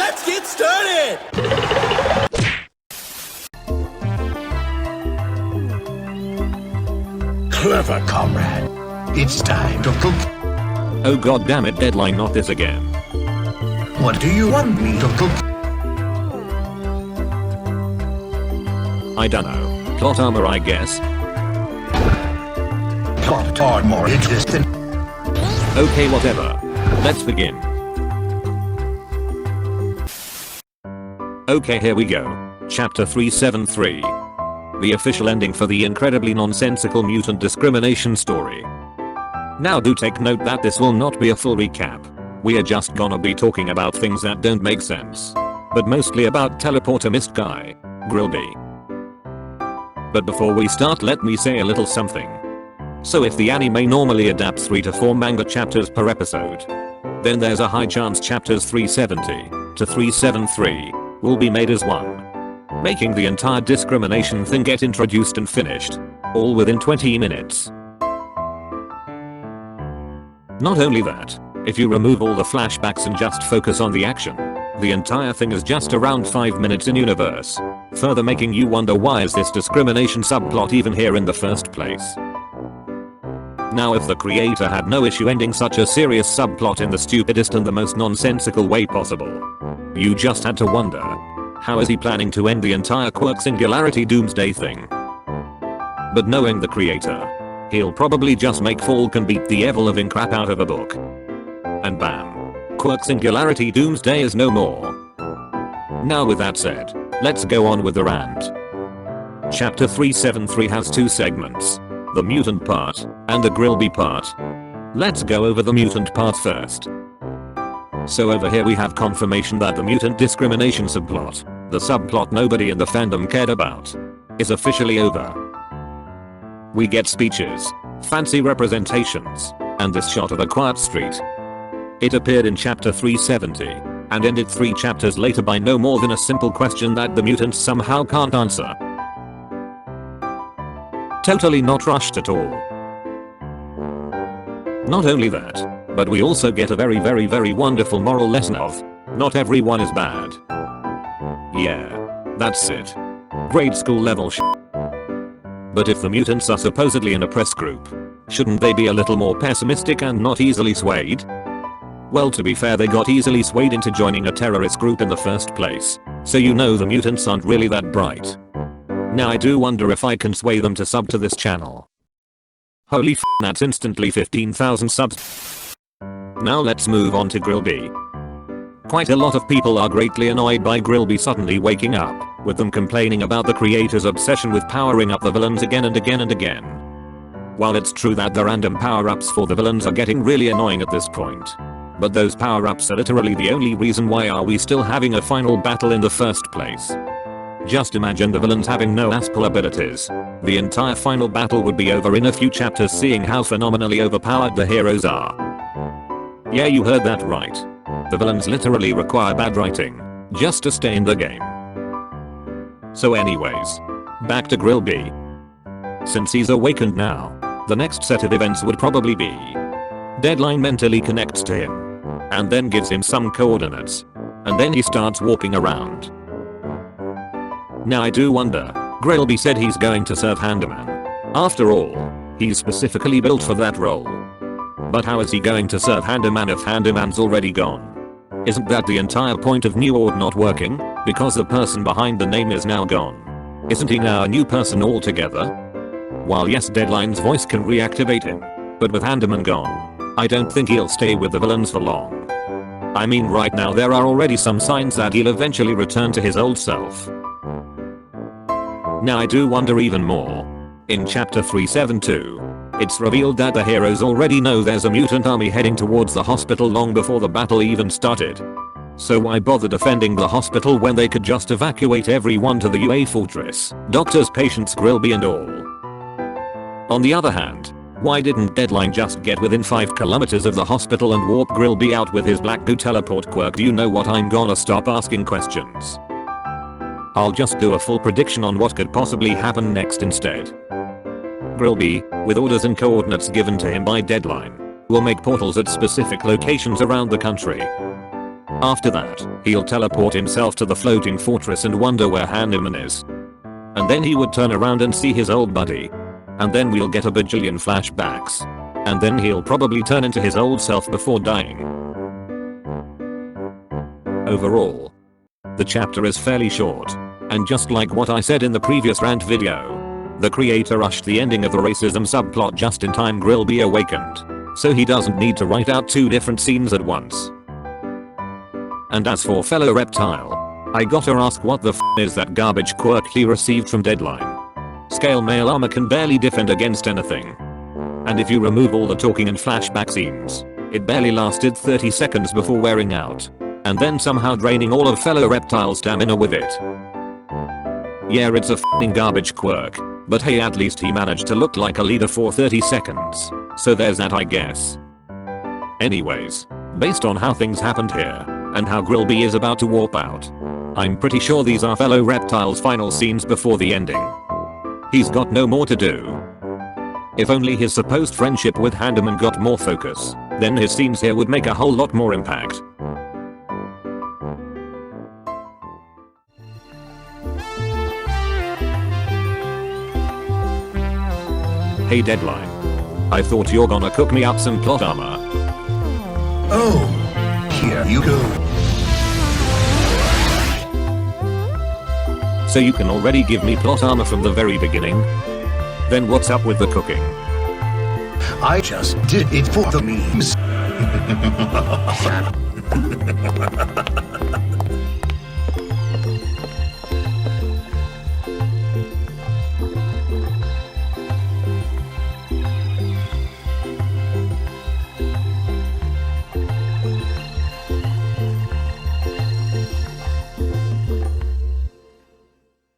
Let's get started! Clever comrade. It's time to cook. Oh god damn it, Deadline, not this again. What do you want me to cook? I dunno. Plot armor, I guess. Plot armor interesting. Okay, whatever. Let's begin. Okay, here we go. Chapter 373. The official ending for the incredibly nonsensical mutant discrimination story. Now do take note that this will not be a full recap. We are just gonna be talking about things that don't make sense. But mostly about teleporter mist guy, Grilby. But before we start, let me say a little something. So if the anime normally adapts 3 to 4 manga chapters per episode, then there's a high chance chapters 370 to 373 will be made as one, making the entire discrimination thing get introduced and finished, all within 20 minutes. Not only that, if you remove all the flashbacks and just focus on the action, the entire thing is just around 5 minutes in universe, further making you wonder why is this discrimination subplot even here in the first place. Now if the creator had no issue ending such a serious subplot in the stupidest and the most nonsensical way possible, you just had to wonder, how is he planning to end the entire quirk singularity doomsday thing? But knowing the creator, he'll probably just make Falcon beat the ever-living crap out of a book. And bam. Quirk singularity doomsday is no more. Now with that said, let's go on with the rant. Chapter 373 has 2 segments. The mutant part, and the Grilby part. Let's go over the mutant part first. So over here we have confirmation that the mutant discrimination subplot, the subplot nobody in the fandom cared about, is officially over. We get speeches, fancy representations, and this shot of a quiet street. It appeared in chapter 370, and ended 3 chapters later by no more than a simple question that the mutants somehow can't answer. Totally not rushed at all. Not only that, but we also get a very wonderful moral lesson of, not everyone is bad. Yeah, that's it. Grade school level shit. But if the mutants are supposedly an oppressed group, shouldn't they be a little more pessimistic and not easily swayed? Well, to be fair, they got easily swayed into joining a terrorist group in the first place, so you know the mutants aren't really that bright. Now I do wonder if I can sway them to sub to this channel. Holy f***, that's instantly 15,000 subs. Now let's move on to Grilby. Quite a lot of people are greatly annoyed by Grilby suddenly waking up, with them complaining about the creator's obsession with powering up the villains again and again and again. While it's true that the random power-ups for the villains are getting really annoying at this point, but those power-ups are literally the only reason why are we still having a final battle in the first place. Just imagine the villains having no ASPL abilities. The entire final battle would be over in a few chapters, seeing how phenomenally overpowered the heroes are. Yeah, you heard that right. The villains literally require bad writing just to stay in the game. So anyways, back to Grilby. Since he's awakened now, the next set of events would probably be Deadline mentally connects to him, and then gives him some coordinates, and then he starts walking around. Now I do wonder, Grilby said he's going to serve Handyman. After all, he's specifically built for that role. But how is he going to serve Handyman if Handyman's already gone? Isn't that the entire point of New Ord not working, because the person behind the name is now gone? Isn't he now a new person altogether? While yes, Deadline's voice can reactivate him, but with Handyman gone, I don't think he'll stay with the villains for long. I mean, right now there are already some signs that he'll eventually return to his old self. Now I do wonder even more. In chapter 372, it's revealed that the heroes already know there's a mutant army heading towards the hospital long before the battle even started. So why bother defending the hospital when they could just evacuate everyone to the UA fortress, doctors, patients, Grilby and all. On the other hand, why didn't Deadline just get within 5 kilometers of the hospital and warp Grilby out with his black goo teleport quirk? Do you know what, I'm gonna stop asking questions. I'll just do a full prediction on what could possibly happen next instead. Grilby, with orders and coordinates given to him by Deadline, will make portals at specific locations around the country. After that, he'll teleport himself to the floating fortress and wonder where Handyman is. And then he would turn around and see his old buddy. And then we'll get a bajillion flashbacks. And then he'll probably turn into his old self before dying. Overall, the chapter is fairly short. And just like what I said in the previous rant video, the creator rushed the ending of the racism subplot just in time Grillby awakened. So he doesn't need to write out 2 different scenes at once. And as for fellow reptile, I gotta ask, what the f is that garbage quirk he received from Deadline? Scale mail armor can barely defend against anything. And if you remove all the talking and flashback scenes, it barely lasted 30 seconds before wearing out. And then somehow draining all of fellow reptile's stamina with it. Yeah, it's a f***ing garbage quirk, but hey, at least he managed to look like a leader for 30 seconds. So there's that, I guess. Anyways, based on how things happened here, and how Grillby is about to warp out, I'm pretty sure these are fellow reptile's final scenes before the ending. He's got no more to do. If only his supposed friendship with Handyman got more focus, then his scenes here would make a whole lot more impact. Hey Deadline. I thought you're gonna cook me up some plot armor. Oh, here you go. So you can already give me plot armor from the very beginning? Then what's up with the cooking? I just did it for the memes.